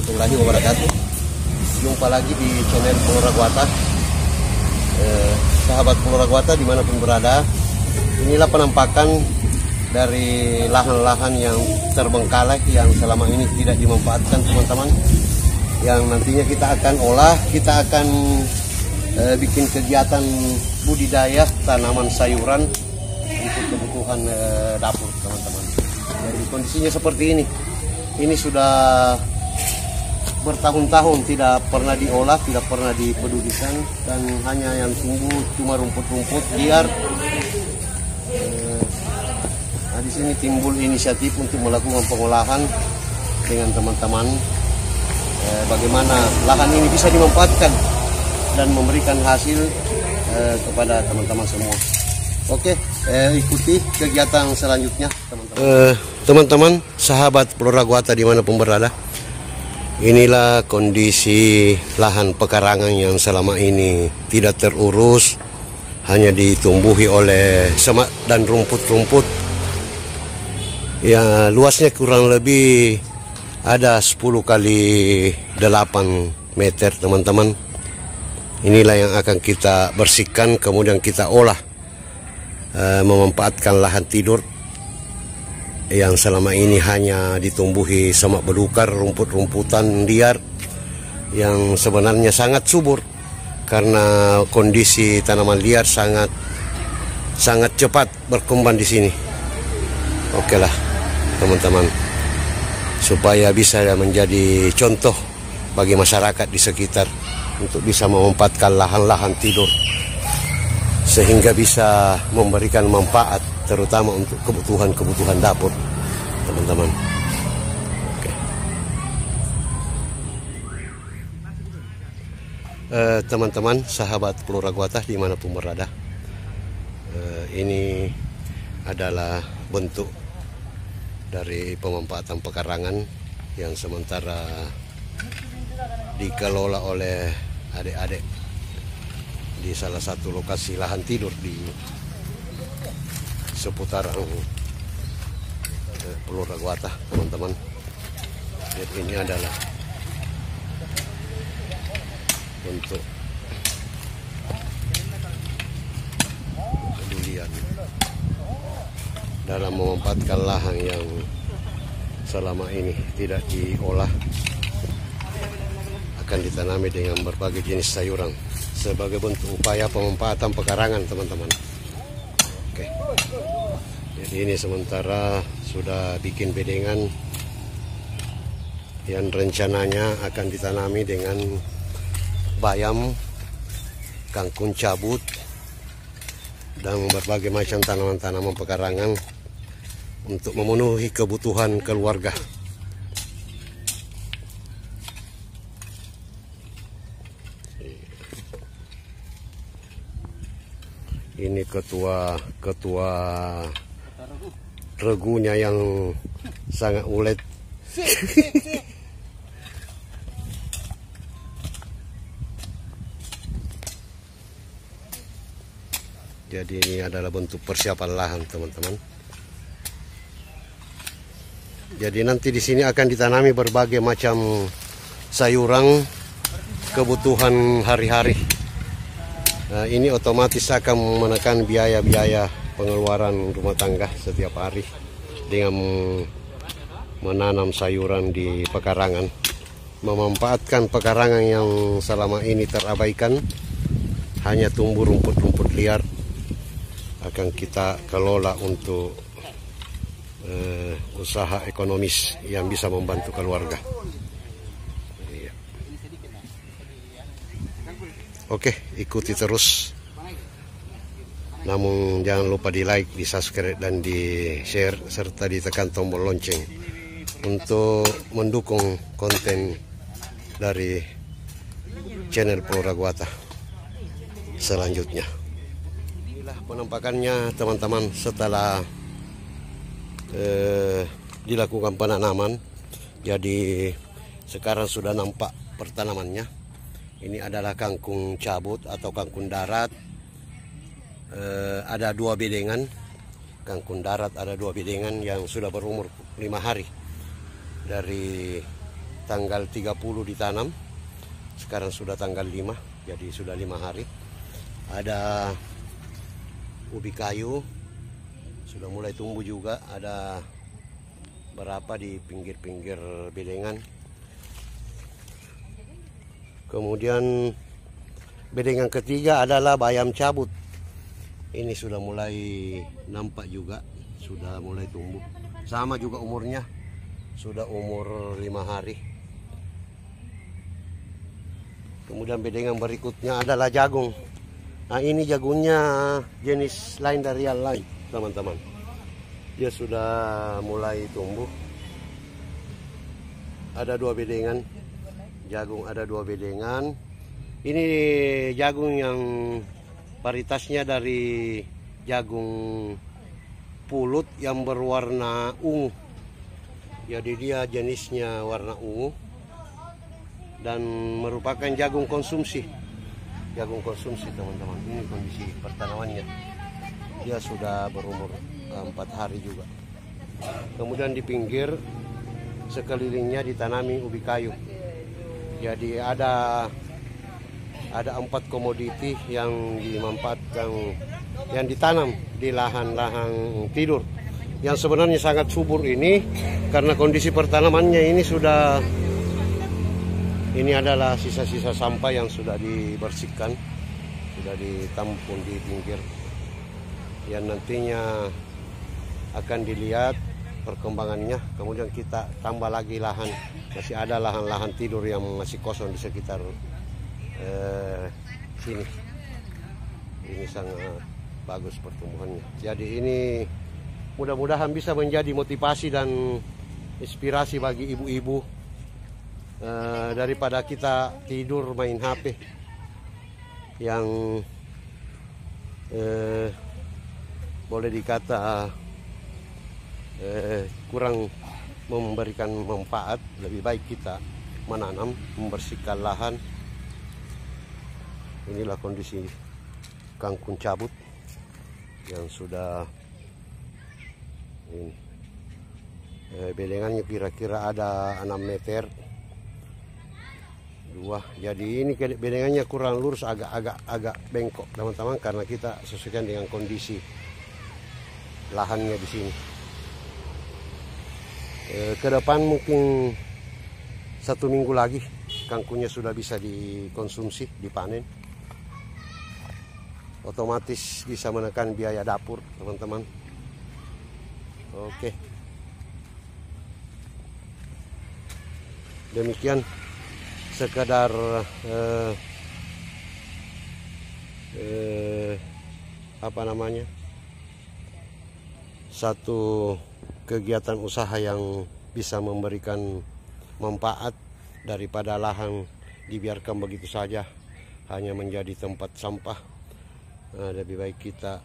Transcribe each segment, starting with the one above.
warahmatullahi wabarakatuh. Jumpa lagi di channel Pulau Ragwata. Sahabat Pulau Ragwata dimanapun berada, inilah penampakan dari lahan-lahan yang terbengkalai yang selama ini tidak dimanfaatkan teman-teman. Yang nantinya kita akan olah, kita akan bikin kegiatan budidaya tanaman sayuran untuk kebutuhan dapur teman-teman. Jadi kondisinya seperti ini. Ini sudah bertahun-tahun tidak pernah diolah, tidak pernah dipedulikan, dan hanya yang tumbuh cuma rumput-rumput liar. Nah, di sini timbul inisiatif untuk melakukan pengolahan dengan teman-teman. Bagaimana lahan ini bisa dimanfaatkan dan memberikan hasil kepada teman-teman semua. Oke, ikuti kegiatan selanjutnya teman-teman. Teman-teman, sahabat Pulau Ragwata dimanapun berada, inilah kondisi lahan pekarangan yang selama ini tidak terurus, hanya ditumbuhi oleh semak dan rumput-rumput. Ya, luasnya kurang lebih ada 10 kali 8 meter teman-teman. Inilah yang akan kita bersihkan, kemudian kita olah, memanfaatkan lahan tidur yang selama ini hanya ditumbuhi semak belukar, rumput-rumputan liar yang sebenarnya sangat subur karena kondisi tanaman liar sangat cepat berkembang di sini. Oke lah teman-teman, supaya bisa menjadi contoh bagi masyarakat di sekitar untuk bisa memanfaatkan lahan-lahan tidur sehingga bisa memberikan manfaat terutama untuk kebutuhan dapur teman-teman. Oke. Teman-teman, sahabat Pulau Ragwata dimanapun berada, ini adalah bentuk dari pemanfaatan pekarangan yang sementara dikelola oleh adik-adik di salah satu lokasi lahan tidur di seputaran Pulau Ragwata teman-teman. Jadi ini adalah untuk kepedulian dalam memanfaatkan lahan yang selama ini tidak diolah, akan ditanami dengan berbagai jenis sayuran sebagai bentuk upaya pemanfaatan pekarangan teman-teman. Oke. Jadi ini sementara sudah bikin bedengan yang rencananya akan ditanami dengan bayam, kangkung cabut, dan berbagai macam tanaman-tanaman pekarangan untuk memenuhi kebutuhan keluarga. Ini ketua regunya yang sangat ulet. Jadi ini adalah bentuk persiapan lahan teman-teman. Jadi nanti di sini akan ditanami berbagai macam sayuran kebutuhan hari-hari. Nah, ini otomatis akan menekan biaya-biaya pengeluaran rumah tangga setiap hari dengan menanam sayuran di pekarangan, memanfaatkan pekarangan yang selama ini terabaikan, hanya tumbuh rumput-rumput liar, akan kita kelola untuk usaha ekonomis yang bisa membantu keluarga. Oke, ikuti terus. Namun jangan lupa di like, di subscribe, dan di share, serta ditekan tombol lonceng untuk mendukung konten dari channel Pulau Ragwata selanjutnya. Inilah penampakannya teman-teman setelah dilakukan penanaman. Jadi sekarang sudah nampak pertanamannya. Ini adalah kangkung cabut atau kangkung darat. Ada 2 bedengan. Kangkung darat ada 2 bedengan yang sudah berumur 5 hari dari tanggal 30 ditanam. Sekarang sudah tanggal 5, jadi sudah 5 hari. Ada ubi kayu sudah mulai tumbuh juga, ada berapa di pinggir-pinggir bedengan. Kemudian bedengan ketiga adalah bayam cabut. Ini sudah mulai nampak juga, sudah mulai tumbuh. Sama juga umurnya, sudah umur 5 hari. Kemudian bedengan berikutnya adalah jagung. Nah, ini jagungnya jenis lain dari yang lain, teman-teman. Dia sudah mulai tumbuh. Ada 2 bedengan. Jagung ada 2 bedengan. Ini jagung yang varietasnya dari jagung pulut yang berwarna ungu. Jadi dia jenisnya warna ungu dan merupakan jagung konsumsi. Jagung konsumsi, teman-teman. Ini kondisi pertanamannya. Dia sudah berumur 4 hari juga. Kemudian di pinggir sekelilingnya ditanami ubi kayu. Jadi ada 4 komoditi yang dimanfaatkan, yang ditanam di lahan-lahan tidur yang sebenarnya sangat subur ini, karena kondisi pertanamannya ini sudah, ini adalah sisa-sisa sampah yang sudah dibersihkan, sudah ditampung di pinggir, yang nantinya akan dilihat perkembangannya. Kemudian kita tambah lagi lahan, masih ada lahan-lahan tidur yang masih kosong di sekitar sini. Ini sangat bagus pertumbuhannya. Jadi ini mudah-mudahan bisa menjadi motivasi dan inspirasi bagi ibu-ibu, daripada kita tidur main HP yang boleh dikata kurang memberikan manfaat. Lebih baik kita menanam, membersihkan lahan. Inilah kondisi kangkung cabut yang sudah ini. Bedengannya kira-kira ada 6 meter 2. Jadi ini bedengannya kurang lurus, agak bengkok, teman-teman, karena kita sesuaikan dengan kondisi lahannya di sini. Ke depan mungkin 1 minggu lagi kangkungnya sudah bisa dikonsumsi, dipanen. Otomatis bisa menekan biaya dapur, teman-teman. Oke. Demikian sekedar apa namanya, satu kegiatan usaha yang bisa memberikan manfaat, daripada lahan dibiarkan begitu saja hanya menjadi tempat sampah. Lebih baik kita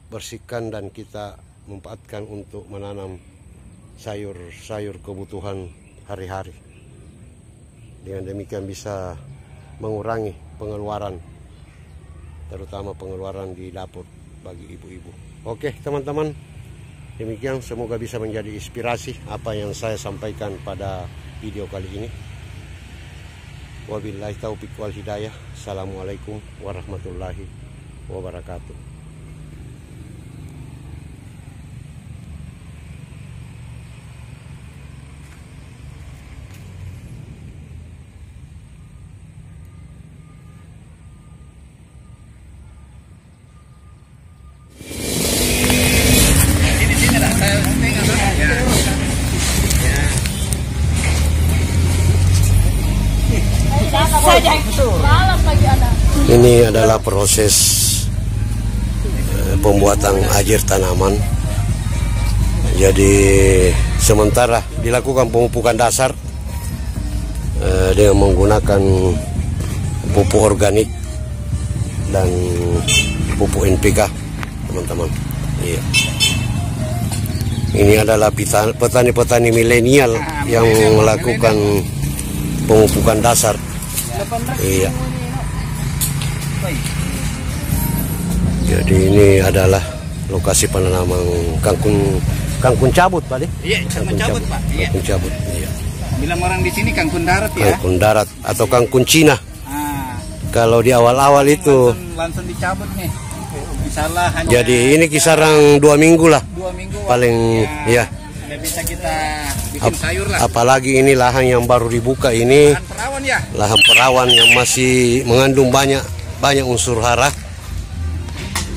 bersihkan dan kita manfaatkan untuk menanam sayur-sayur kebutuhan hari-hari. Dengan demikian bisa mengurangi pengeluaran, terutama pengeluaran di dapur bagi ibu-ibu. Oke, teman-teman, demikian, semoga bisa menjadi inspirasi apa yang saya sampaikan pada video kali ini. Wabillahi taufiq wal hidayah. Assalamualaikum warahmatullahi wabarakatuh. Ini adalah proses pembuatan ajer tanaman. Jadi sementara dilakukan pemupukan dasar dengan menggunakan pupuk organik dan pupuk NPK, teman-teman. Iya. Ini adalah petani-petani milenial yang melakukan pemupukan dasar. Iya. Jadi ini adalah lokasi penanaman kangkung cabut, Pak. Iya, kangkung cabut, Pak. Kangkung cabut. Iya. Bilang orang di sini kangkung darat ya. Kangkung darat atau kangkung Cina. Ah, Kalau di awal-awal itu. langsung dicabut nih. Misalnya hanya Jadi ini kisaran 2 minggu lah. 2 minggu. Paling ya. Udah bisa kita bikin sayur lah. Apalagi ini lahan yang baru dibuka ini. Lahan perawan ya. Lahan perawan yang masih mengandung banyak unsur hara.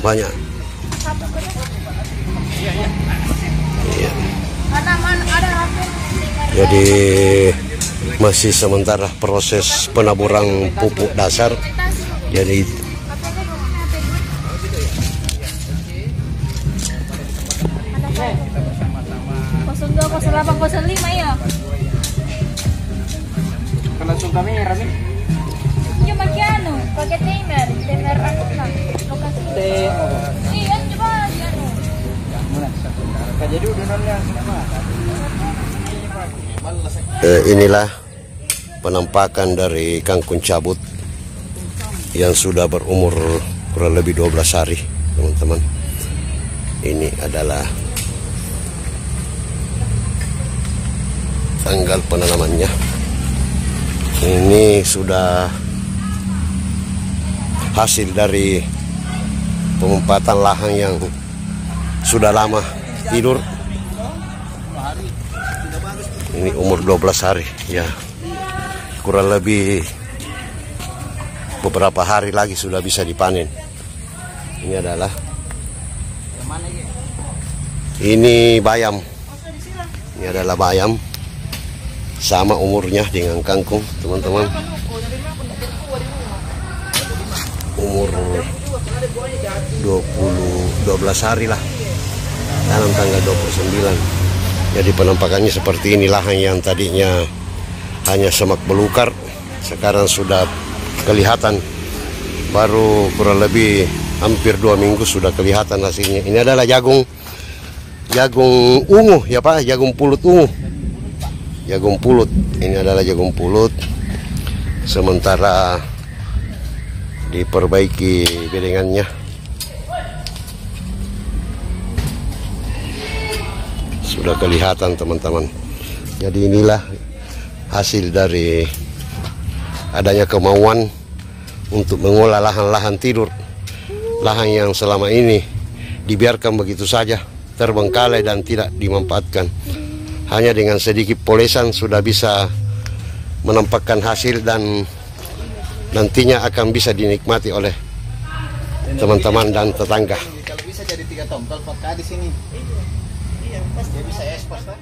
Banyak. Iya. Jadi masih sementara proses penaburan pupuk dasar. Jadi 020805 ya. Kalau suka merah nih. Cuma kiano, pakai timer anu lah. Lokasi. Iya, coba kiano. Jadi udah nolnya. Inilah penampakan dari kangkung cabut yang sudah berumur kurang lebih 12 hari, teman-teman. Ini adalah tanggal penanamannya. Ini sudah hasil dari pengumpatan lahan yang sudah lama tidur. Ini umur 12 hari ya, kurang lebih beberapa hari lagi sudah bisa dipanen. Ini adalah bayam. Ini adalah bayam, sama umurnya dengan kangkung, teman-teman. Umur 12 hari lah, tanam tanggal 29. Jadi penampakannya seperti ini. Lahan yang tadinya hanya semak belukar sekarang sudah kelihatan, baru kurang lebih hampir 2 minggu sudah kelihatan hasilnya. Ini adalah jagung ungu ya Pak, jagung pulut ungu. Jagung pulut, ini adalah jagung pulut. Sementara diperbaiki bedengannya. Sudah kelihatan, teman-teman. Jadi inilah hasil dari adanya kemauan untuk mengolah lahan-lahan tidur. Lahan yang selama ini dibiarkan begitu saja, terbengkalai dan tidak dimanfaatkan. Hanya dengan sedikit polesan sudah bisa menampakkan hasil dan nantinya akan bisa dinikmati oleh teman-teman dan tetangga. Kalau bisa jadi 3 tombol pakai di sini. Iya, dia bisa ekspor kan?